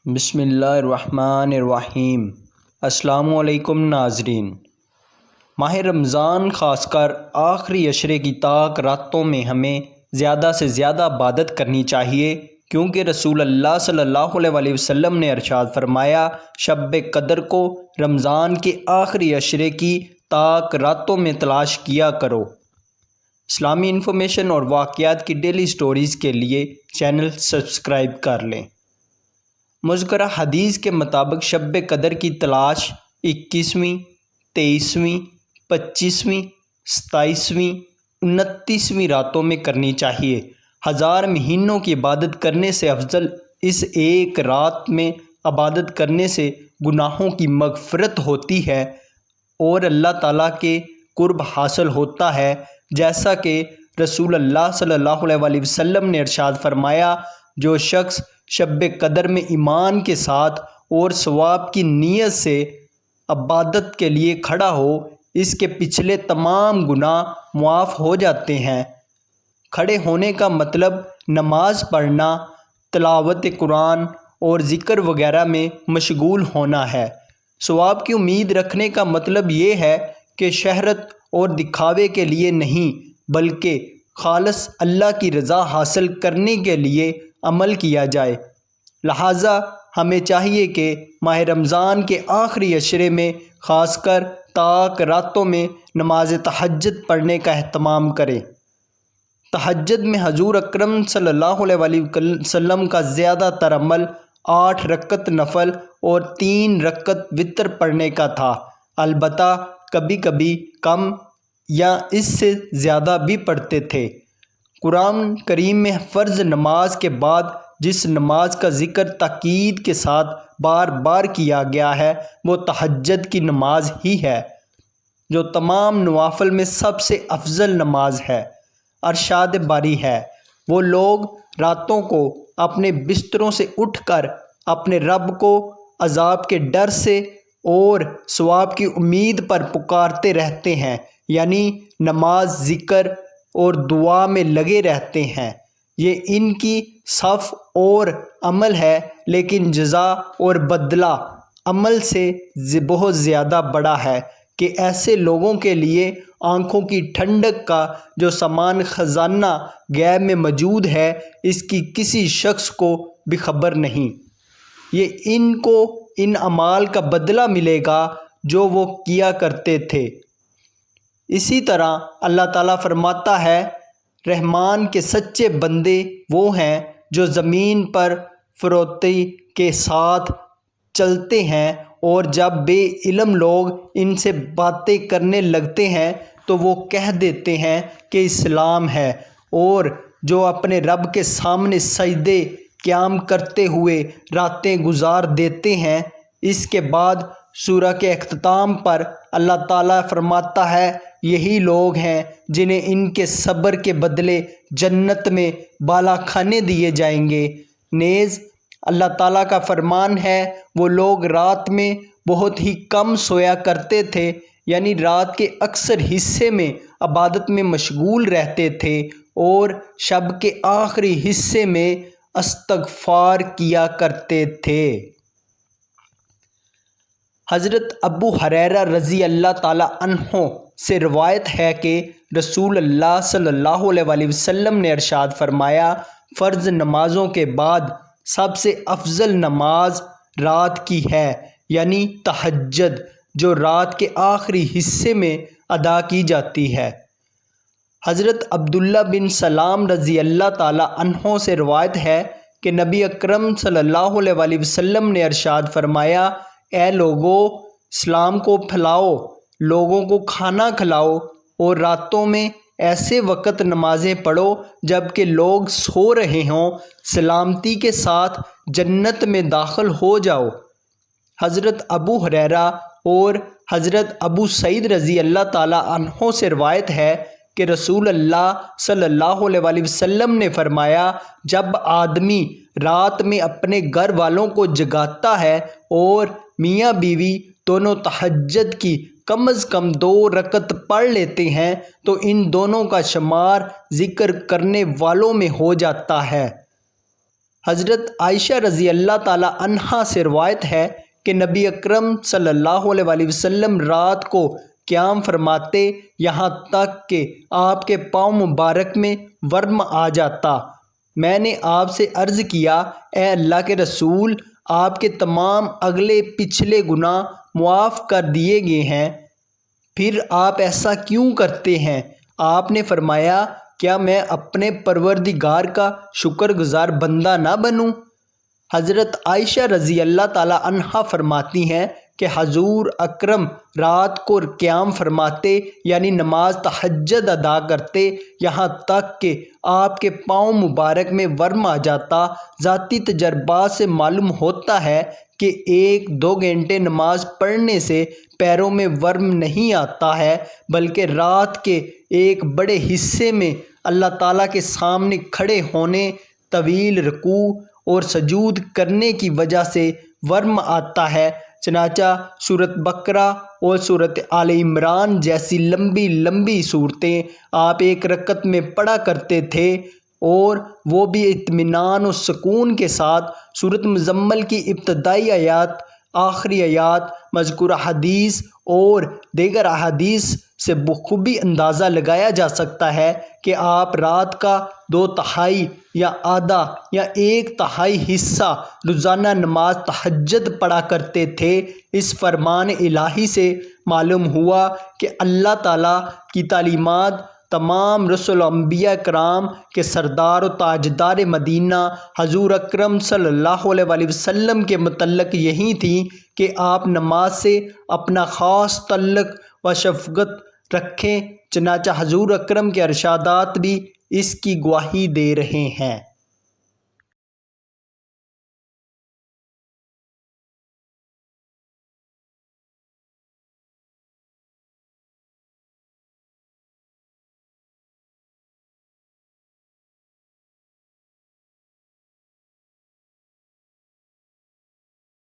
بسم اللہ الرحمن الرحیم۔ السلام علیکم ناظرین۔ ماہ رمضان خاص کر آخری عشرے کی طاق راتوں میں ہمیں زیادہ سے زیادہ عبادت کرنی چاہیے، کیونکہ رسول اللہ صلی اللہ علیہ وسلم نے ارشاد فرمایا، شب قدر کو رمضان کے آخری عشرے کی طاق راتوں میں تلاش کیا کرو۔ اسلامی انفارمیشن اور واقعات کی ڈیلی سٹوریز کے لیے چینل سبسکرائب کر لیں۔ مذکورہ حدیث کے مطابق شب قدر کی تلاش 21ویں، 23ویں، 25ویں، 27ویں، 29ویں راتوں میں کرنی چاہیے۔ 1000 مہینوں کی عبادت کرنے سے افضل اس ایک رات میں عبادت کرنے سے گناہوں کی مغفرت ہوتی ہے اور اللہ تعالیٰ کے قرب حاصل ہوتا ہے، جیسا کہ رسول اللہ صلی اللہ علیہ وسلم نے ارشاد فرمایا، جو شخص شب قدر میں ایمان کے ساتھ اور ثواب کی نیت سے عبادت کے لیے کھڑا ہو، اس کے پچھلے تمام گناہ معاف ہو جاتے ہیں۔ کھڑے ہونے کا مطلب نماز پڑھنا، تلاوت قرآن اور ذکر وغیرہ میں مشغول ہونا ہے۔ ثواب کی امید رکھنے کا مطلب یہ ہے کہ شہرت اور دکھاوے کے لیے نہیں، بلکہ خالص اللہ کی رضا حاصل کرنے کے لیے عمل کیا جائے۔ لہٰذا ہمیں چاہیے کہ ماہ رمضان کے آخری عشرے میں خاص کر طاق راتوں میں نماز تہجد پڑھنے کا اہتمام کریں۔ تہجد میں حضور اکرم صلی اللہ علیہ وسلم کا زیادہ تر عمل 8 رکعت نفل اور 3 رکعت وتر پڑھنے کا تھا، البتہ کبھی کبھی کم یا اس سے زیادہ بھی پڑھتے تھے۔ قرآن کریم میں فرض نماز کے بعد جس نماز کا ذکر تاکید کے ساتھ بار بار کیا گیا ہے وہ تہجد کی نماز ہی ہے، جو تمام نوافل میں سب سے افضل نماز ہے۔ ارشاد باری ہے، وہ لوگ راتوں کو اپنے بستروں سے اٹھ کر اپنے رب کو عذاب کے ڈر سے اور ثواب کی امید پر پکارتے رہتے ہیں، یعنی نماز، ذکر اور دعا میں لگے رہتے ہیں۔ یہ ان کی صف اور عمل ہے، لیکن جزا اور بدلہ عمل سے بہت زیادہ بڑا ہے کہ ایسے لوگوں کے لیے آنکھوں کی ٹھنڈک کا جو سامان خزانہ غیب میں موجود ہے، اس کی کسی شخص کو بھی خبر نہیں۔ یہ ان کو ان اعمال کا بدلہ ملے گا جو وہ کیا کرتے تھے۔ اسی طرح اللہ تعالیٰ فرماتا ہے، رحمان کے سچے بندے وہ ہیں جو زمین پر فروتی کے ساتھ چلتے ہیں، اور جب بے علم لوگ ان سے باتیں کرنے لگتے ہیں تو وہ کہہ دیتے ہیں کہ اسلام ہے، اور جو اپنے رب کے سامنے سجدے قیام کرتے ہوئے راتیں گزار دیتے ہیں۔ اس کے بعد سورہ کے اختتام پر اللہ تعالیٰ فرماتا ہے، یہی لوگ ہیں جنہیں ان کے صبر کے بدلے جنت میں بالا کھانے دیے جائیں گے۔ نیز اللہ تعالیٰ کا فرمان ہے، وہ لوگ رات میں بہت ہی کم سویا کرتے تھے، یعنی رات کے اکثر حصے میں عبادت میں مشغول رہتے تھے اور شب کے آخری حصے میں استغفار کیا کرتے تھے۔ حضرت ابو ہریرہ رضی اللہ تعالیٰ عنہ سے روایت ہے کہ رسول اللہ صلی اللہ علیہ وسلم نے ارشاد فرمایا، فرض نمازوں کے بعد سب سے افضل نماز رات کی ہے، یعنی تہجد، جو رات کے آخری حصے میں ادا کی جاتی ہے۔ حضرت عبداللہ بن سلام رضی اللہ تعالیٰ عنہ سے روایت ہے کہ نبی اکرم صلی اللہ علیہ وسلم نے ارشاد فرمایا، اے لوگو، اسلام کو پھیلاؤ، لوگوں کو کھانا کھلاؤ اور راتوں میں ایسے وقت نمازیں پڑھو جب کہ لوگ سو رہے ہوں، سلامتی کے ساتھ جنت میں داخل ہو جاؤ۔ حضرت ابو ہریرہ اور حضرت ابو سعید رضی اللہ تعالیٰ عنہ سے روایت ہے کہ رسول اللہ صلی اللہ علیہ وسلم نے فرمایا، جب آدمی رات میں اپنے گھر والوں کو جگاتا ہے اور میاں بیوی دونوں تہجد کی کم از کم 2 رکعت پڑھ لیتے ہیں تو ان دونوں کا شمار ذکر کرنے والوں میں ہو جاتا ہے۔ حضرت عائشہ رضی اللہ تعالی عنہا سے روایت ہے کہ نبی اکرم صلی اللہ علیہ وسلم رات کو قیام فرماتے یہاں تک کہ آپ کے پاؤں مبارک میں ورم آ جاتا۔ میں نے آپ سے عرض کیا، اے اللہ کے رسول، آپ کے تمام اگلے پچھلے گناہ معاف کر دیے گئے ہیں، پھر آپ ایسا کیوں کرتے ہیں؟ آپ نے فرمایا، کیا میں اپنے پروردگار کا شکر گزار بندہ نہ بنوں؟ حضرت عائشہ رضی اللہ تعالی عنہا فرماتی ہیں کہ حضور اکرم رات کو قیام فرماتے یعنی نماز تہجد ادا کرتے یہاں تک کہ آپ کے پاؤں مبارک میں ورم آ جاتا۔ ذاتی تجربات سے معلوم ہوتا ہے کہ 1-2 گھنٹے نماز پڑھنے سے پیروں میں ورم نہیں آتا ہے، بلکہ رات کے ایک بڑے حصے میں اللہ تعالیٰ کے سامنے کھڑے ہونے، طویل رکوع اور سجود کرنے کی وجہ سے ورم آتا ہے۔ چنانچہ سورۃ بقرہ اور سورۃ آل عمران جیسی لمبی لمبی صورتیں آپ ایک رکعت میں پڑھا کرتے تھے، اور وہ بھی اطمینان و سکون کے ساتھ۔ سورۃ مزمل کی ابتدائی آیات، آخری آیات، مذکورہ حدیث اور دیگر احادیث سے بخوبی اندازہ لگایا جا سکتا ہے کہ آپ رات کا 2/3 یا آدھا یا 1/3 حصہ روزانہ نماز تہجد پڑھا کرتے تھے۔ اس فرمان الہی سے معلوم ہوا کہ اللہ تعالیٰ کی تعلیمات تمام رسل و انبیاء کرام کے سردار و تاجدار مدینہ حضور اکرم صلی اللہ علیہ وسلم کے متعلق یہی تھیں کہ آپ نماز سے اپنا خاص تعلق و شفقت رکھیں۔ چنانچہ حضور اکرم کے ارشادات بھی اس کی گواہی دے رہے ہیں۔